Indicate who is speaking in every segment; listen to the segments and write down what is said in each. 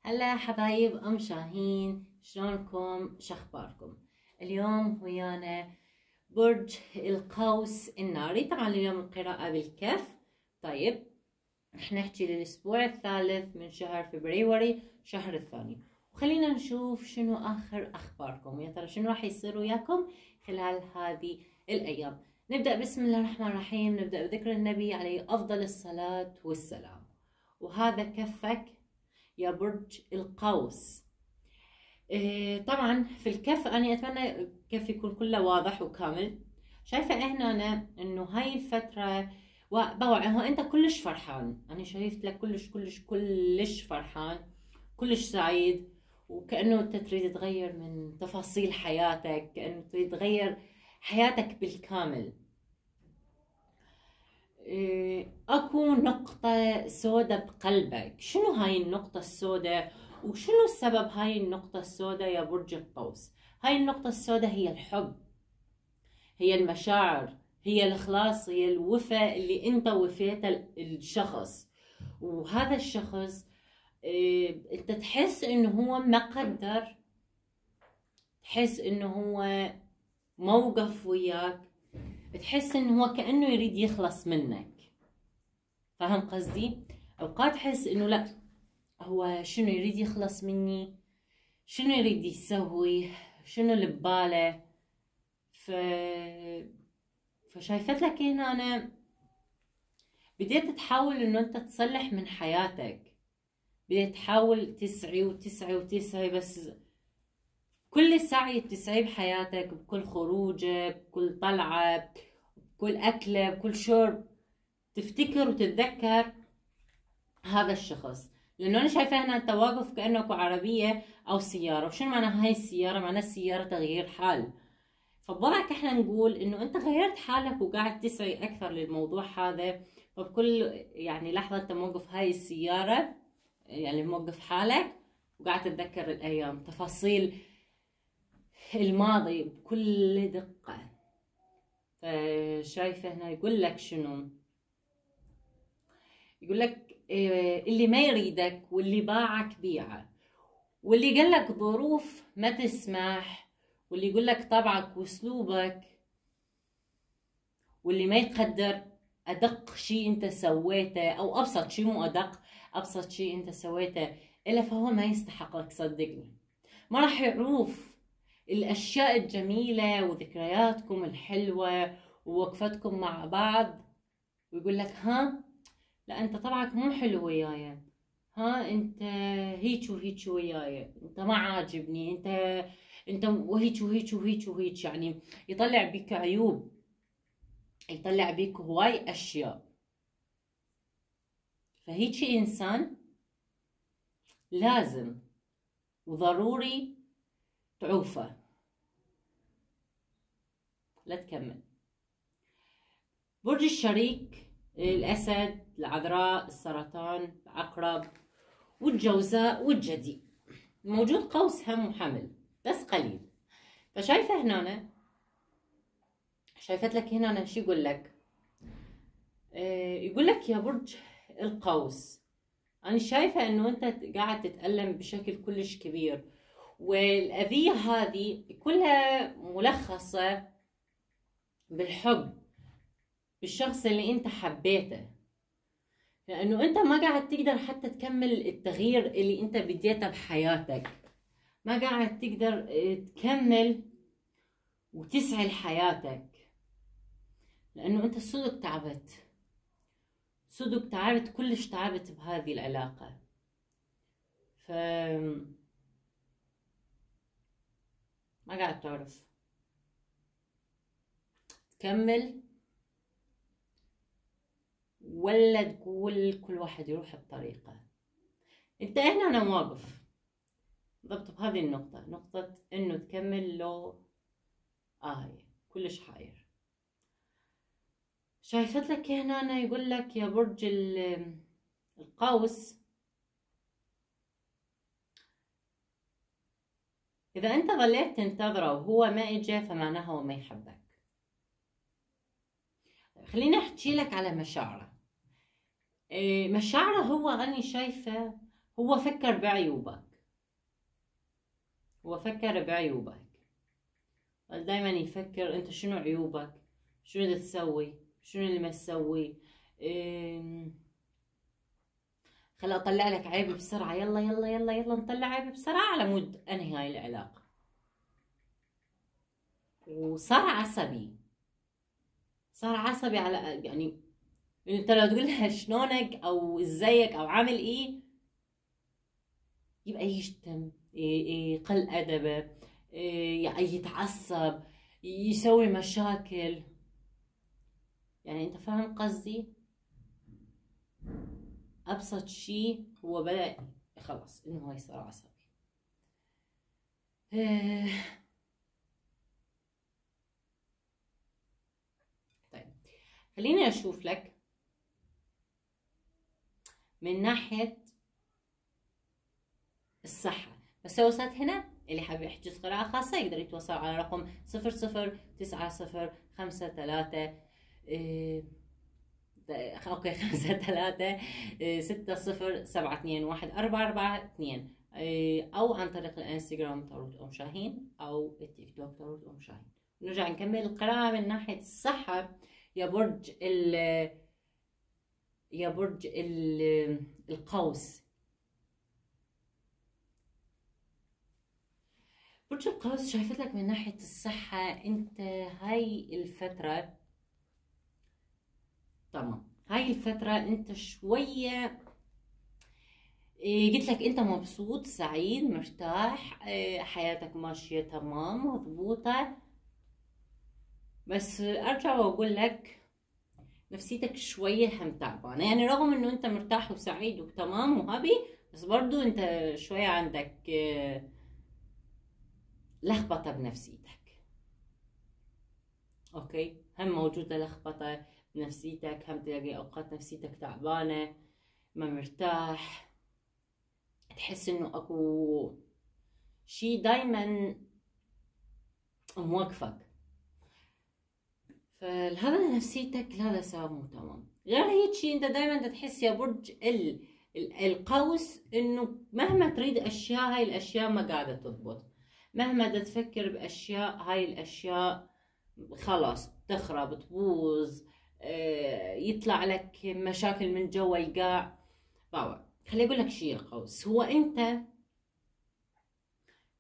Speaker 1: هلا حبايب ام شاهين، شلونكم؟ شخباركم؟ اليوم ويانا برج القوس الناري. طبعا اليوم القراءة بالكف. طيب رح نحكي للاسبوع الثالث من شهر فبراير شهر الثاني، وخلينا نشوف شنو اخر اخباركم، يا ترى شنو راح يصير وياكم خلال هذه الايام. نبدأ بسم الله الرحمن الرحيم، نبدأ بذكر النبي عليه افضل الصلاة والسلام. وهذا كفك يا برج القوس. طبعا في الكف انا اتمنى الكف يكون كله واضح وكامل. شايفه هنا أنا انه هاي الفتره وبوعي هو انت كلش فرحان، انا شايفت لك كلش كلش كلش فرحان، كلش سعيد، وكانه انت تريد تغير من تفاصيل حياتك، كانه تريد تغير حياتك بالكامل. اكو نقطة سوداء بقلبك. شنو هاي النقطة السوداء وشنو السبب هاي النقطة السوداء يا برج القوس؟ هاي النقطة السوداء هي الحب، هي المشاعر، هي الإخلاص، هي الوفاء اللي انت وفيته الشخص، وهذا الشخص انت تحس انه هو مقدر، تحس انه هو موقف وياك، تحس انه هو كأنه يريد يخلص منك. فاهم قصدي؟ اوقات تحس انه لا، هو شنو يريد يخلص مني، شنو يريد يسوي، شنو اللي بباله. فشايفت لك هنا انا بديت تحاول انه انت تصلح من حياتك، بديت تحاول تسعي وتسعي وتسعي، بس كل سعي بتسعي بحياتك، بكل خروجه، بكل طلعه، بكل اكله، بكل شرب، تفتكر وتتذكر هذا الشخص. لانه انا شايفه هنا انت واقف كانك عربيه او سياره. وشنو معنى هاي السياره؟ معنى السياره تغيير حال. فبوضعك احنا نقول انه انت غيرت حالك وقاعد تسعي اكثر للموضوع هذا. فبكل يعني لحظه انت موقف هاي السياره، يعني موقف حالك وقاعد تتذكر الايام، تفاصيل الماضي بكل دقه. فشايفه هنا يقول لك شنو؟ يقول لك اللي ما يريدك واللي باعك بيعه، واللي قال لك ظروف ما تسمح، واللي يقول لك طبعك واسلوبك، واللي ما يقدر ادق شيء انت سويته، او ابسط شيء، مو ادق، ابسط شيء انت سويته الا فهو ما يستحقك. صدقني ما راح يعرف الاشياء الجميله وذكرياتكم الحلوه ووقفتكم مع بعض، ويقول لك ها لا انت طبعك مو حلو وياي، ها انت هيك وهيك وياي، انت ما عاجبني، انت وهيك وهيك وهيك وهيك. يعني يطلع بيك عيوب، يطلع بيك هواي اشياء. فهيك انسان لازم وضروري تعوفه. لا تكمل. برج الشريك، الاسد، العذراء، السرطان، العقرب والجوزاء والجدي. موجود قوس هم وحمل بس قليل. فشايفه هنا شايفت لك هنا أنا شو يقول لك؟ يقول لك يا برج القوس، أنا شايفة إنه أنت قاعد تتألم بشكل كلش كبير، والأذية هذه كلها ملخصة بالحب، بالشخص اللي أنت حبيته، لأنه أنت ما قاعد تقدر حتى تكمل التغيير اللي أنت بديته بحياتك، ما قاعد تقدر تكمل وتسعى لحياتك، لأنه أنت صدق تعبت، صدق تعبت، كلش تعبت بهذه العلاقة. ما قاعد تعرف تكمل ولا تقول كل واحد يروح بطريقة. انت هنا انا واقف بالضبط بهذه النقطة، نقطة انه تكمل لو كلش حاير. شايفت لك هنا أنا يقول لك يا برج القوس، إذا أنت ظليت تنتظره وهو ما إجا فمعناه هو ما يحبك. خليني أحكي لك على مشاعره. مشاعره هو أنا شايفة هو فكر بعيوبك، هو فكر بعيوبك، دايما يفكر انت شنو عيوبك، شنو اللي تسوي، شنو اللي ما تسوي. خلا اطلع لك عيب بسرعة، يلا يلا يلا يلا نطلع عيب بسرعة على مود انهي هاي العلاقة. وصار عصبي، صار عصبي على يعني انت لو تقول لها شلونك او ازيك او عامل ايه يبقى يشتم، يقل ادبه، يتعصب، يسوي مشاكل. يعني انت فاهم قصدي؟ ابسط شيء هو بدأ خلاص انه هو يصير عصبي. طيب خليني اشوف لك من ناحية الصحة. بس وصلت هنا اللي حابب يحجز قراءة خاصة يقدر يتواصل على رقم 009053 اوكي 53 60 72 14442 او عن طريق الانستغرام تاروت ام شاهين او التيك توك تاروت ام شاهين. نرجع نكمل القراءة من ناحية الصحة. يا برج القوس. برج القوس شايفت لك من ناحية الصحة انت هاي الفترة تمام، هاي الفترة انت شوية قلت لك انت مبسوط سعيد مرتاح، حياتك ماشية تمام مضبوطة. بس ارجع واقول لك نفسيتك شوية هم تعبانة، يعني رغم انه انت مرتاح وسعيد وتمام وهابي بس برضو انت شوية عندك لخبطة بنفسيتك. اوكي، هم موجودة لخبطة بنفسيتك، هم تلاقي اوقات نفسيتك تعبانة ما مرتاح، تحس انه اكو شي دايما موقفك. فهذا نفسيتك لهذا سبب مو تمام. غير هيك شي انت دايما تحس يا برج القوس انه مهما تريد اشياء هاي الاشياء ما قاعدة تضبط، مهما تفكر باشياء هاي الاشياء خلاص تخرب تبوظ، يطلع لك مشاكل من جوا القاع. باور خلي اقول لك شيء القوس، هو انت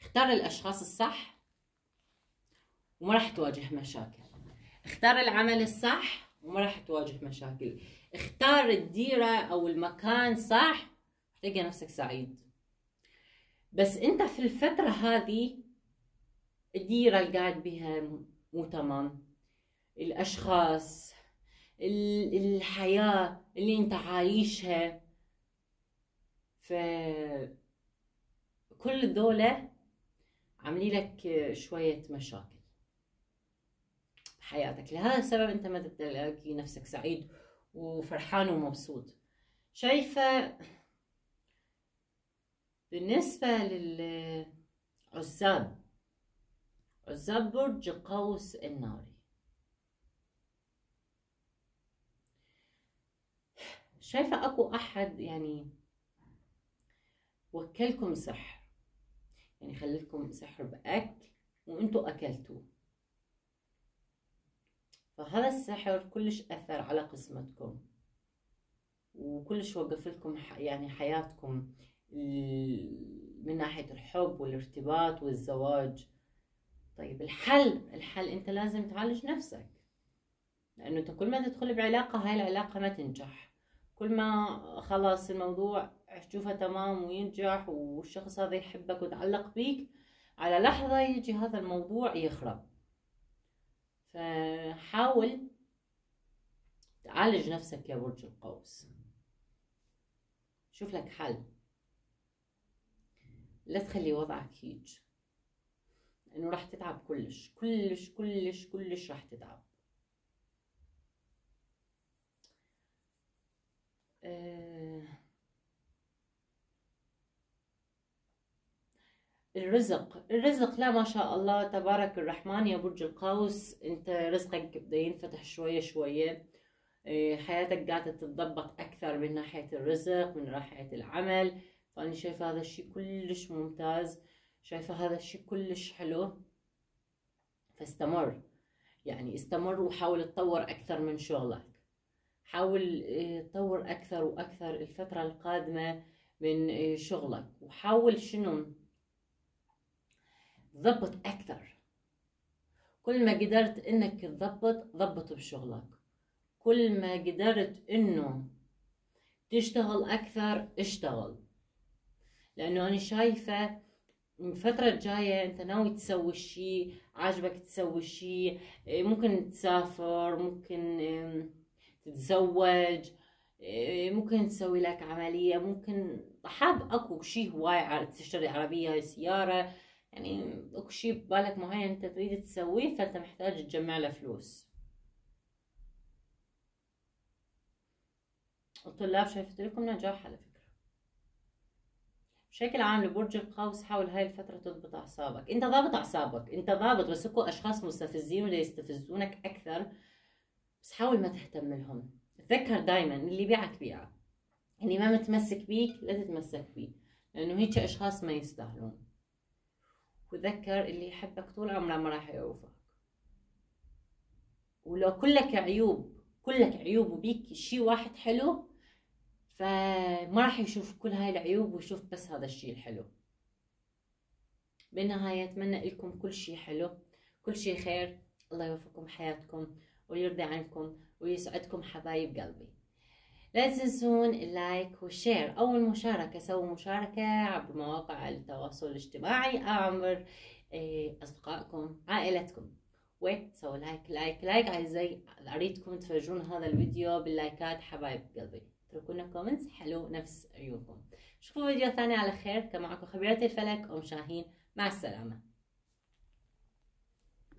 Speaker 1: اختار الاشخاص الصح وما راح تواجه مشاكل، اختار العمل الصح وما راح تواجه مشاكل، اختار الديرة او المكان صح تلقى نفسك سعيد. بس انت في الفترة هذه الديرة اللي قاعد بها مو تمام، الاشخاص، الحياة اللي انت عايشها، ف كل دولة عاملين لك شوية مشاكل بحياتك. لهذا السبب انت ما تلاقي نفسك سعيد وفرحان ومبسوط. شايفة بالنسبة للعزاب، عزاب برج قوس الناري، شايفة اكو احد يعني وكلكم سحر، يعني خليكم سحر باكل وانتو اكلتوه، فهذا السحر كلش اثر على قسمتكم وكلش وقف لكم يعني حياتكم من ناحية الحب والارتباط والزواج. طيب الحل انت لازم تعالج نفسك، لانه انت كل ما تدخل بعلاقة هاي العلاقة ما تنجح، كل ما خلاص الموضوع تشوفه تمام وينجح والشخص هذا يحبك ويتعلق بيك، على لحظة يجي هذا الموضوع يخرب. فحاول تعالج نفسك يا برج القوس، شوف لك حل، لا تخلي وضعك هيج لانه راح تتعب كلش كلش كلش كلش راح تتعب. الرزق لا ما شاء الله تبارك الرحمن يا برج القوس، انت رزقك بدا ينفتح شوية شوية، حياتك قاعدة تتضبط اكثر من ناحية الرزق من ناحية العمل، فأنا شايفة هذا الشي كلش ممتاز، شايفة هذا الشي كلش حلو. فاستمر، يعني استمر وحاول تطور أكثر من شغلك، حاول تطور أكثر وأكثر الفترة القادمة من شغلك، وحاول شنو تضبط أكثر. كل ما قدرت إنك تضبط ضبط بشغلك، كل ما قدرت إنه تشتغل أكثر اشتغل، لأنه أنا شايفة الفترة الجاية أنت ناوي تسوي شي، عاجبك تسوي شي، ممكن تسافر، ممكن تتزوج، ممكن تسوي لك عملية، ممكن حاب أكو شي هواي، تشتري عربية سيارة، يعني أكو شي ببالك معين أنت تريد تسويه، فأنت محتاج تجمع له فلوس. الطلاب شايفت لكم نجاح على فكرة. بشكل عام لبرج القوس حاول هاي الفترة تضبط أعصابك. أنت ضابط أعصابك، أنت ضابط، بس اكو أشخاص مستفزين ودا يستفزونك أكثر، بس حاول ما تهتم لهم. تذكر دايما اللي يبيعك بيعه، اللي ما متمسك بيك لا تتمسك بيه، لأنه هيك أشخاص ما يستاهلون. وتذكر اللي يحبك طول عمره ما راح يعوفك، ولو كلك عيوب، كلك عيوب وبيك شي واحد حلو، فما راح يشوف كل هاي العيوب ويشوف بس هذا الشي الحلو. بالنهاية أتمنى لكم كل شي حلو، كل شي خير، الله يوفقكم حياتكم ويرضي عنكم ويسعدكم حبايب قلبي. لا تنسون اللايك والشير أو المشاركة، سووا مشاركة عبر مواقع التواصل الاجتماعي أو عبر أصدقائكم عائلتكم، وسووا لايك عايزة أريدكم تفرجون هذا الفيديو باللايكات حبايب قلبي، اتركوا لنا كومنتس حلو نفس عيونكم. شوفوا فيديو ثاني على خير، كان معكم خبيرة الفلك أم شاهين، مع السلامة.